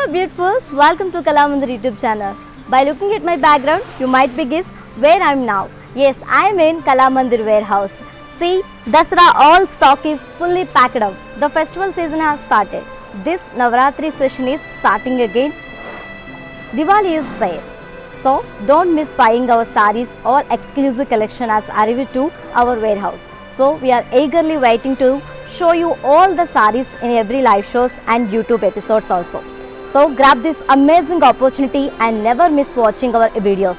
Hello beautifuls, welcome to Kalamandir YouTube channel. By looking at my background, you might be guess where I am now. Yes, I am in Kalamandir warehouse. See, Dasara all stock is fully packed up. The festival season has started. This Navratri session is starting again. Diwali is there. So, don't miss buying our sarees or exclusive collection as arrived to our warehouse. So, we are eagerly waiting to show you all the sarees in every live shows and YouTube episodes also. So, grab this amazing opportunity and never miss watching our videos.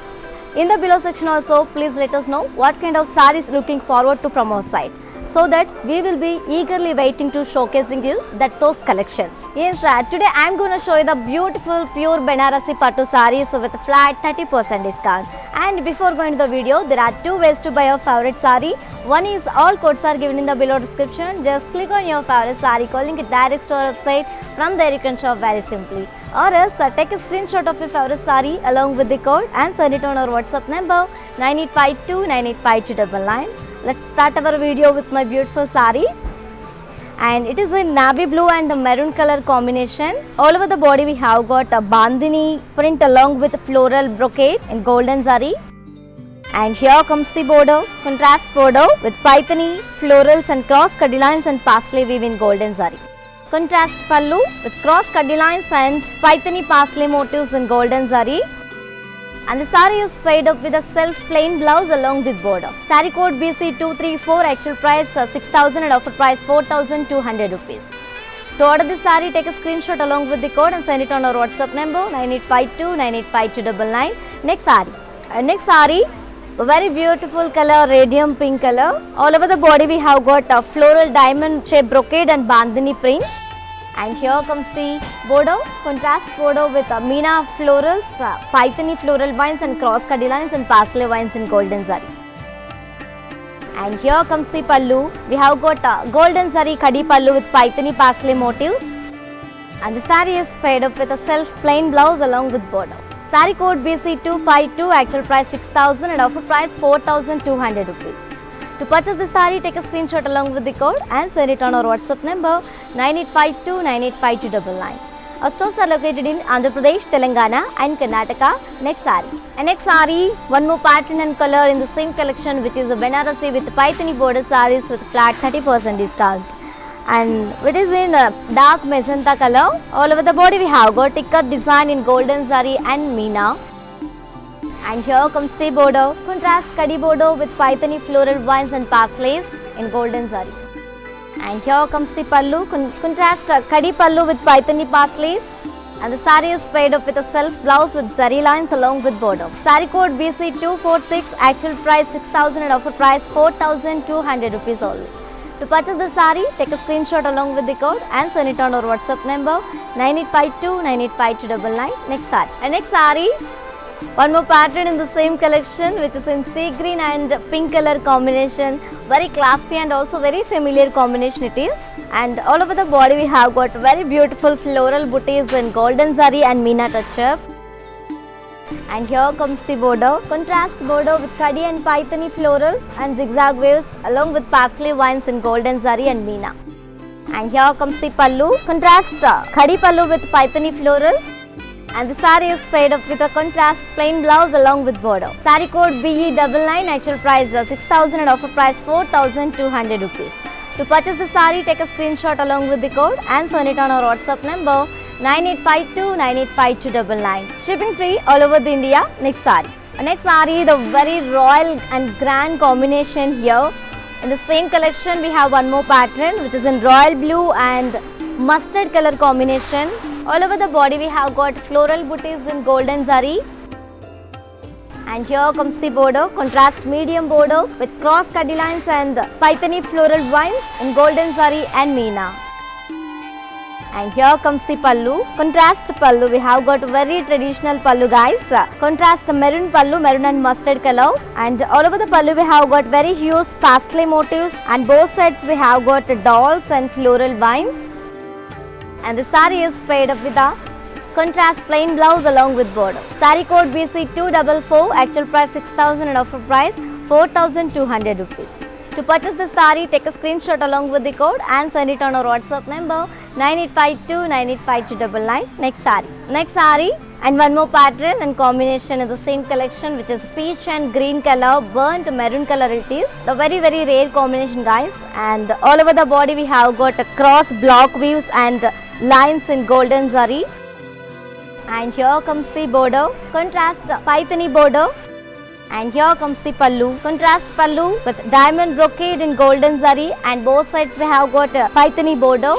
In the below section also, please let us know what kind of sarees looking forward to from our side, so that we will be eagerly waiting to showcasing you those collections. Yes, today I am going to show you the beautiful pure Banarasi Pattu sarees with flat 30% discount. And before going to the video, there are two ways to buy your favorite saree. One is all codes are given in the below description. Just click on your favorite saree, calling it direct to our website. From there you can shop very simply. Or else take a screenshot of your favorite saree along with the code and send it on our WhatsApp number 9852 985299. Let's start our video with my beautiful saree, and it is in navy blue and maroon color combination. All over the body we have got a bandhani print along with floral brocade in golden zari, and here comes the border, contrast border with paithani, florals and cross cutty lines and parsley weave in golden zari. Contrast pallu with cross cutty lines and paithani parsley motifs in golden zari. And the saree is paired up with a self plain blouse along with border. Saree code BC234, actual price 6,000 and offer price 4,200 rupees. To order this saree, take a screenshot along with the code and send it on our WhatsApp number 9852 985299. Next saree, a very beautiful color, radium pink color. All over the body we have got a floral diamond shaped brocade and bandhani print. And here comes the border, contrast border with Meena florals, paithani floral vines and cross cutty lines and parsley vines in golden zari. And here comes the pallu. We have got golden zari khadi pallu with paithani parsley motifs. And the saree is paired up with a self plain blouse along with border. Saree code BC252, actual price 6,000 and offer price 4,200 rupees. To purchase the saree, take a screenshot along with the code and send it on our WhatsApp number 9852 985299. Our stores are located in Andhra Pradesh, Telangana and Karnataka. Next saree, one more pattern and color in the same collection, which is a Banarasi with paithani border sarees with flat 30% discount. And it is in dark magenta color. All over the body we have got ikat design in golden zari and Meena. And here comes the border, contrast kadi border with paithani floral vines and parslays in golden zari. And here comes the pallu, contrast kadi pallu with paithani parslays. And the saree is paired up with a self blouse with zari lines along with border. Saree code BC246, actual price 6,000 and offer price 4,200 rupees only. To purchase the saree, take a screenshot along with the code and send it on our WhatsApp number 9852 985299. Next saree, one more pattern in the same collection, which is in sea green and pink color combination. Very classy and also very familiar combination it is. And all over the body we have got very beautiful floral booties in golden zari and Meena touch up. And here comes the border, contrast border with kadi and paithani florals and zigzag waves along with parsley vines in golden zari and Meena. And here comes the pallu, contrast kadi pallu with paithani florals. And the saree is paired up with a contrast plain blouse along with border. Saree code BE99, actual price 6,000 and offer price 4,200 rupees. To purchase the saree, take a screenshot along with the code and send it on our WhatsApp number 9852 985299. Shipping free all over the India. Next saree, the very royal and grand combination here. In the same collection, we have one more pattern, which is in royal blue and mustard color combination. All over the body we have got floral booties in golden zari. And here comes the border, contrast medium border with cross cutty lines and paithani floral vines in golden zari and Meena. And here comes the pallu, contrast pallu. We have got very traditional pallu guys. Contrast maroon pallu, maroon and mustard color. And all over the pallu we have got very huge parsley motifs, and both sides we have got dolls and floral vines. And the saree is paired up with a contrast plain blouse along with border. Saree code BC244, actual price 6,000 and offer price 4,200 rupees. To purchase this saree, take a screenshot along with the code and send it on our WhatsApp number 9852985299. Next saree and one more pattern and combination in the same collection, which is peach and green color, burnt maroon color it is. The very rare combination, guys. And all over the body we have got a cross block weaves and lines in golden zari. And here comes the border, contrast paithani border. And here comes the pallu, contrast pallu with diamond brocade in golden zari, and both sides we have got a paithani border.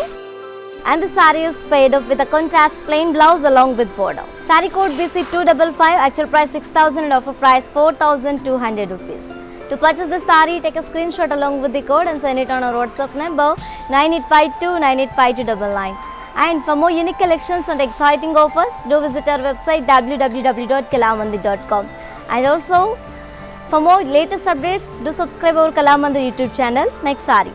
And the saree is paired up with a contrast plain blouse along with border. Saree code BC255, actual price 6,000 and offer price 4,200 rupees. To purchase the saree, take a screenshot along with the code and send it on our WhatsApp number 9852985299. And for more unique collections and exciting offers, do visit our website www.kalamandir.com. And also, for more latest updates, do subscribe our Kalamandir YouTube channel. Next saree,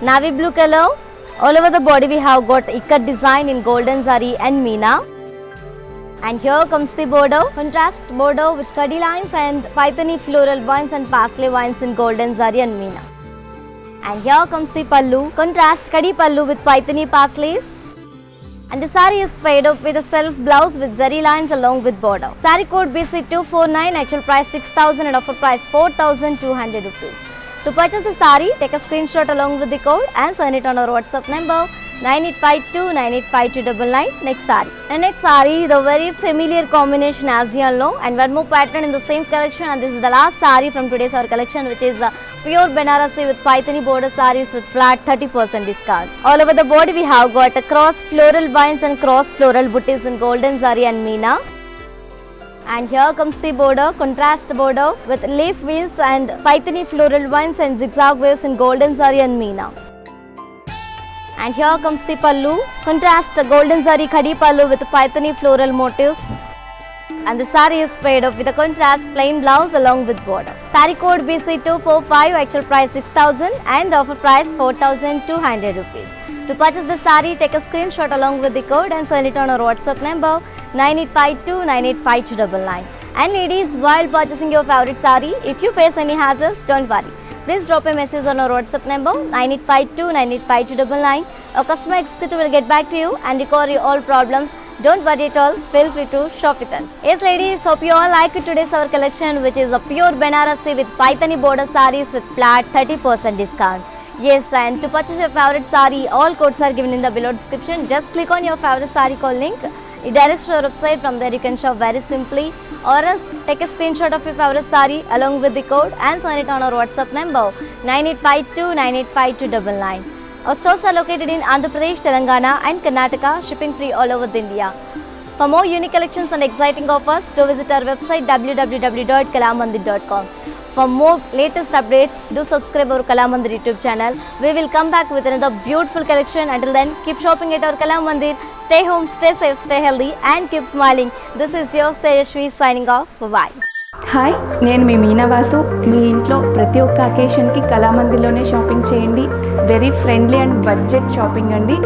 navy blue color. All over the body we have got ikat design in golden zari and meena. And here comes the border, contrast border with kadi lines and paithani floral vines and parsley vines in golden zari and meena. And here comes the pallu, contrast kadi pallu with paithani parsleys. And the saree is paired up with a self blouse with zari lines along with border. Saree code BC249, actual price 6,000 and offer price 4,200 rupees. To purchase the saree, take a screenshot along with the code and send it on our WhatsApp number 9852985299. Next saree, the very familiar combination as you all know, and one more pattern in the same collection, and this is the last saree from today's our collection, which is the pure Banarasi with paithani border sarees with flat 30% discount. All over the body we have got a cross floral vines and cross floral booties in golden zari and meena. And here comes the border, contrast border with leaf weaves and paithani floral vines and zigzag waves in golden zari and meena. And here comes the pallu, contrast golden zari khadi pallu with paithani floral motifs. And the saree is paired up with a contrast plain blouse along with border. Saree code BC245, actual price 6,000 and offer price 4,200 rupees. To purchase the saree, take a screenshot along with the code and send it on our WhatsApp number 9852985299. And ladies, while purchasing your favorite saree, if you face any hazards, don't worry. Please drop a message on our WhatsApp number 9852985299. Our customer executive will get back to you and recover your all problems. Don't worry at all, feel free to shop with us. Yes ladies, hope you all like today's our collection, which is a pure Banarasi with paithani border sarees with flat 30% discount. Yes, and to purchase your favorite saree, all codes are given in the below description. Just click on your favorite saree call link. It directs to our website. From there you can shop very simply, or else take a screenshot of your favorite saree along with the code and send it on our WhatsApp number 9852985299. Our stores are located in Andhra Pradesh, Telangana and Karnataka, shipping free all over India. For more unique collections and exciting offers, do visit our website www.kalamandir.com. For more latest updates, do subscribe our Kalamandir YouTube channel. We will come back with another beautiful collection. Until then, keep shopping at our Kalamandir. Stay home, stay safe, stay healthy and keep smiling. This is your Tejashwi signing off. Bye-bye. Hi, నేను మీ మీనావాసు. మీ ఇంట్లో ప్రతి ఒక్క అకేషన్కి కళామందిర్లోనే shopping చేయండి. Very friendly and budget shopping అండి.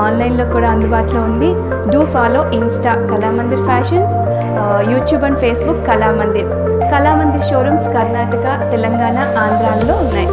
ఆన్లైన్లో కూడా అందుబాటులో ఉంది. Do follow Insta Kalamandir fashions, YouTube and Facebook Kalamandir. Kalamandir showrooms Karnataka, Telangana, ఆంధ్రాలో ఉన్నాయి.